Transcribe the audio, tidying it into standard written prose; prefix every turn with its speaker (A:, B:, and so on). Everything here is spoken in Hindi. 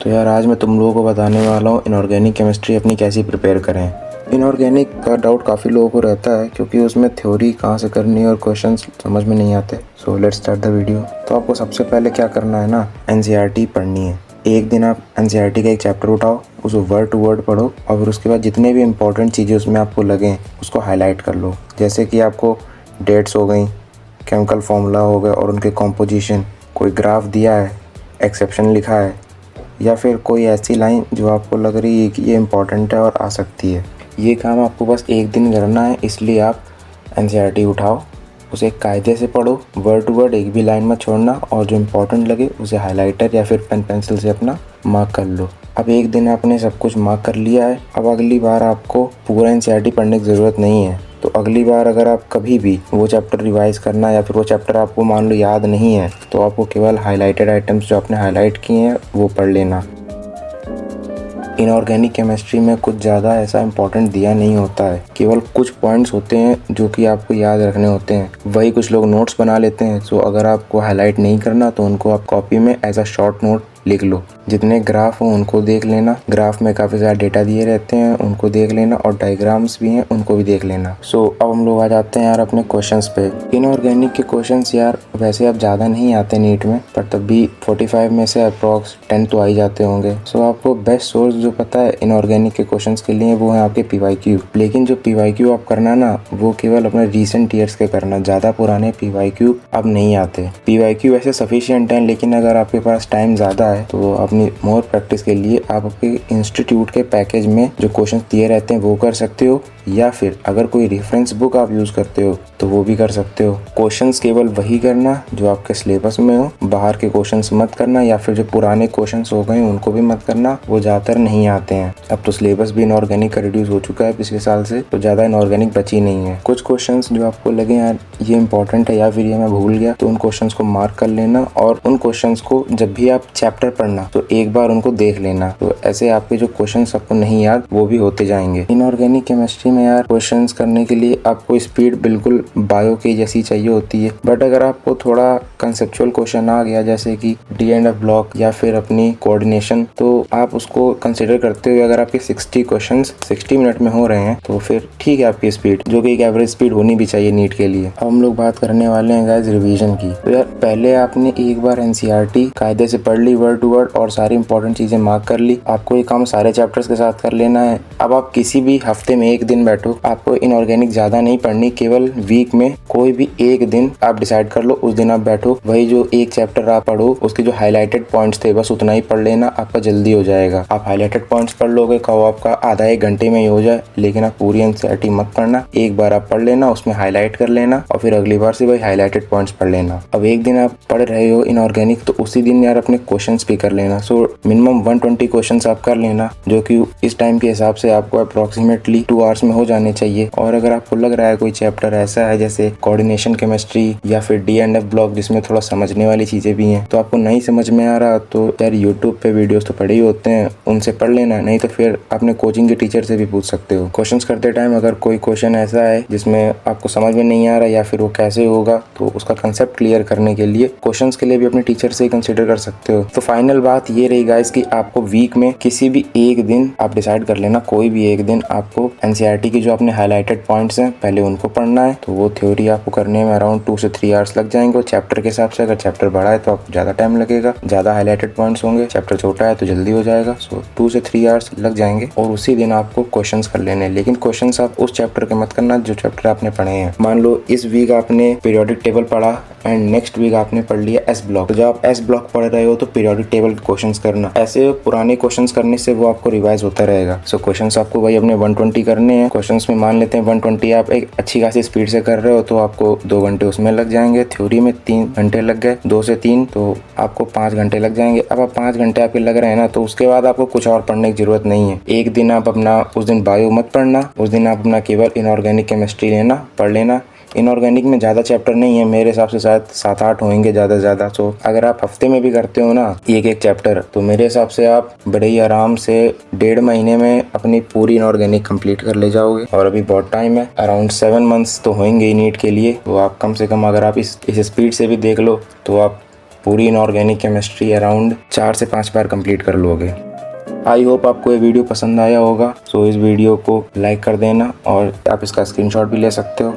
A: तो यार आज मैं तुम लोगों को बताने वाला हूँ इनऑर्गेनिक केमिस्ट्री अपनी कैसी प्रिपेयर करें। इनऑर्गेनिक का डाउट काफ़ी लोगों को रहता है क्योंकि उसमें थ्योरी कहाँ से करनी है और क्वेश्चंस समझ में नहीं आते। So let's start the video. तो आपको सबसे पहले क्या करना है ना, एनसीईआरटी पढ़नी है। एक दिन आप एनसीईआरटी का एक चैप्टर उठाओ, उसको वर्ड टू वर्ड पढ़ो और फिर उसके बाद जितने भी इंपॉर्टेंट चीज़ें उसमें आपको लगें उसको हाईलाइट कर लो। जैसे कि आपको डेट्स हो गई, केमिकल फार्मूला हो गया और उनके कॉम्पोजिशन, कोई ग्राफ दिया है, एक्सेप्शन लिखा है या फिर कोई ऐसी लाइन जो आपको लग रही है कि ये इम्पॉर्टेंट है और आ सकती है। ये काम आपको बस एक दिन करना है, इसलिए आप एनसीईआरटी उठाओ, उसे कायदे से पढ़ो, वर्ड टू वर्ड एक भी लाइन मत छोड़ना और जो इम्पोर्टेंट लगे उसे हाइलाइटर या फिर पेन पेंसिल से अपना मार्क कर लो। अब एक दिन आपने सब कुछ मार्क कर लिया है, अब अगली बार आपको पूरा एनसीईआरटी पढ़ने की ज़रूरत नहीं है। तो अगली बार अगर आप कभी भी वो चैप्टर रिवाइज़ करना या फिर वो चैप्टर आपको मान लो याद नहीं है तो आपको केवल हाइलाइटेड आइटम्स जो आपने हाईलाइट किए हैं वो पढ़ लेना। इनऑर्गेनिक केमिस्ट्री में कुछ ज़्यादा ऐसा इंपॉर्टेंट दिया नहीं होता है, केवल कुछ पॉइंट्स होते हैं जो कि आपको याद रखने होते हैं। वही कुछ लोग नोट्स बना लेते हैं। सो अगर आपको हाईलाइट नहीं करना तो उनको आप कॉपी में एज अ शॉर्ट नोट लिख लो। जितने ग्राफ हों उनको देख लेना, ग्राफ में काफ़ी ज़्यादा डेटा दिए रहते हैं उनको देख लेना और डायग्राम्स भी हैं उनको भी देख लेना। सो अब हम लोग आ जाते हैं यार अपने क्वेश्चंस पे। इनऑर्गेनिक के क्वेश्चंस यार वैसे अब ज़्यादा नहीं आते नीट में, पर तब भी 45 में से अप्रॉक्स 10 तो आ ही जाते होंगे। सो आपको बेस्ट सोर्स जो पता है इनऑर्गेनिक के क्वेश्चंस के लिए वो है आपके पीवाईक्यू। लेकिन जो पीवाईक्यू आप करना ना वो केवल अपने रिसेंट ईयर्स के करना, ज़्यादा पुराने पीवाईक्यू अब नहीं आते। पीवाईक्यू वैसे सफिशिएंट हैं, लेकिन अगर आपके पास टाइम ज़्यादा है तो अपनी मोर प्रैक्टिस के लिए आप आपके इंस्टीट्यूट के पैकेज में जो क्वेश्चन दिए रहते हैं वो कर सकते हो, या फिर अगर कोई रेफरेंस बुक आप यूज़ करते हो तो वो भी कर सकते हो। क्वेश्चंस केवल वही करना जो आपके सिलेबस में हो, बाहर के क्वेश्चंस मत करना या फिर जो पुराने क्वेश्चंस हो गए उनको भी मत करना, वो ज़्यादातर नहीं आते हैं। अब तो सिलेबस भी इनऑर्गेनिक का रिड्यूस हो चुका है पिछले साल से, तो ज़्यादा इनऑर्गेनिक बची नहीं है। कुछ क्वेश्चंस जो आपको लगे यार ये इंपॉर्टेंट है या फिर ये मैं भूल गया, तो उन क्वेश्चंस को मार्क कर लेना और उन क्वेश्चंस को जब भी आप चैप्टर पढ़ना तो एक बार उनको देख लेना। तो ऐसे आपके जो क्वेश्चंस आपको नहीं याद वो भी होते जाएंगे। इनऑर्गेनिक केमिस्ट्री में यार क्वेश्चंस करने के लिए आपको स्पीड बिल्कुल बायो के जैसी चाहिए होती है, बट अगर आपको थोड़ा कंसेप्चुअल क्वेश्चन आ गया जैसे कि डी एंड एफ ब्लॉक या फिर अपनी कोऑर्डिनेशन, तो आप उसको कंसिडर करते हुए अगर आपके 60 क्वेश्चंस 60 मिनट में हो रहे हैं तो फिर ठीक है आपकी स्पीड, जो कि एक एवरेज स्पीड होनी भी चाहिए नीट के लिए। अब हम लोग बात करने वाले हैं गाइस रिवीजन की। तो यार पहले आपने एक बार एनसीईआरटी कायदे से पढ़ ली वर्ड टू वर्ड और सारी इंपॉर्टेंट चीजें मार्क कर ली। आपको ये काम सारे चैप्टर्स के साथ कर लेना है। अब आप किसी भी हफ्ते में एक दिन बैठो, आपको इनऑर्गेनिक ज्यादा नहीं पढ़नी, केवल वीक में कोई भी एक दिन आप डिसाइड कर लो, उस दिन आप बैठो, वही जो एक चैप्टर आप पढ़ो उसके जो हाईलाइटेड पॉइंट्स थे बस उतना ही पढ़ लेना, आपका जल्दी हो जाएगा। आप हाईलाइटेड पॉइंट्स पढ़ लोगे कहो आपका आधा एक घंटे में ही हो जाए, लेकिन आप पूरी एनसीईआरटी मत पढ़ना, एक बार आप पढ़ लेना, उसमें हाईलाइट कर लेना और फिर अगली बार से वही हाईलाइटेड पॉइंट्स पढ़ लेना। अब एक दिन आप पढ़ रहे हो इनऑर्गेनिक तो उसी दिन यार अपने क्वेश्चंस भी कर लेना। सो मिनिमम 120 क्वेश्चंस आप कर लेना, जो कि इस टाइम के हिसाब से आपको अप्रोक्सीमेटली 2 आवर्स में हो जाने चाहिए। और अगर आपको लग रहा है कोई चैप्टर ऐसा है जैसे कोऑर्डिनेशन केमिस्ट्री या फिर डी एंड एफ ब्लॉक जिसमें थोड़ा समझने वाली चीजें भी हैं, तो आपको नहीं समझ में आ रहा तो यार यूट्यूब पे वीडियोस तो पड़े ही होते हैं, उनसे पढ़ लेना, नहीं तो फिर अपने कोचिंग के टीचर से भी पूछ सकते हो। क्वेश्चंस करते टाइम अगर कोई क्वेश्चन ऐसा है जिसमें आपको समझ में नहीं आ रहा या फिर वो कैसे होगा, तो उसका कंसेप्ट क्लियर करने के लिए क्वेश्चंस के लिए भी अपने टीचर से ही कंसिडर कर सकते हो। तो फाइनल बात ये रही गाइस कि आपको वीक में किसी भी एक दिन आप डिसाइड कर लेना, कोई भी एक दिन आपको एनसीईआरटी की जो आपने हाईलाइटेड पॉइंट्स हैं पहले उनको पढ़ना है। तो वो थ्योरी आपको करने में अराउंड 2 से 3 आवर्स लग जाएंगे। चैप्टर के हिसाब से अगर चैप्टर बड़ा है तो आपको ज़्यादा टाइम लगेगा, ज़्यादा हाईलाइटेड पॉइंट्स होंगे, चैप्टर छोटा है तो जल्दी हो जाएगा। सो 2 से 3 आवर्स लग जाएंगे और उसी दिन आपको क्वेश्चंस कर लेने हैं। लेकिन क्वेश्चंस आप उस चैप्टर के मत करना जो चैप्टर आपने पढ़े हैं। मान लो इस वीक आपने पीरियोडिक टेबल पढ़ा एंड नेक्स्ट वीक आपने पढ़ लिया एस ब्लॉक, तो जब आप एस ब्लॉक पढ़ रहे हो तो पीरियोडिक टेबल के क्वेश्चंस करना। ऐसे पुराने क्वेश्चंस करने से वो आपको रिवाइज होता रहेगा। सो क्वेश्चंस आपको वही अपने 120 करने हैं। क्वेश्चंस में मान लेते हैं 120 आप एक अच्छी खासी स्पीड से कर रहे हो तो आपको 2 घंटे उसमें लग जाएंगे। थ्योरी में 3 घंटे लग गए, 2 से 3 तो आपको 5 घंटे लग जाएंगे। अब आप 5 घंटे आपके लग रहे हैं ना, तो उसके बाद आपको कुछ और पढ़ने की जरूरत नहीं है। एक दिन आप अपना उस दिन बायो मत पढ़ना, उस दिन आप अपना केवल इनऑर्गेनिक केमिस्ट्री लेना, पढ़ लेना। इनऑर्गेनिक में ज़्यादा चैप्टर नहीं है, मेरे हिसाब से शायद 7-8 होंगे ज़्यादा से ज़्यादा। तो अगर आप हफ्ते में भी करते हो ना एक चैप्टर, तो मेरे हिसाब से आप बड़े ही आराम से 1.5 महीने में अपनी पूरी इनऑर्गेनिक कंप्लीट कर ले जाओगे। और अभी बहुत टाइम है, अराउंड 7 मंथ्स तो होंगे ही नीट के लिए। तो आप कम से कम अगर आप इस स्पीड से भी देख लो तो आप पूरी इनऑर्गेनिक केमिस्ट्री अराउंड 4 से 5 बार कंप्लीट कर लोगे। आई होप आपको ये वीडियो पसंद आया होगा। सो इस वीडियो को लाइक कर देना और आप इसका स्क्रीनशॉट भी ले सकते हो।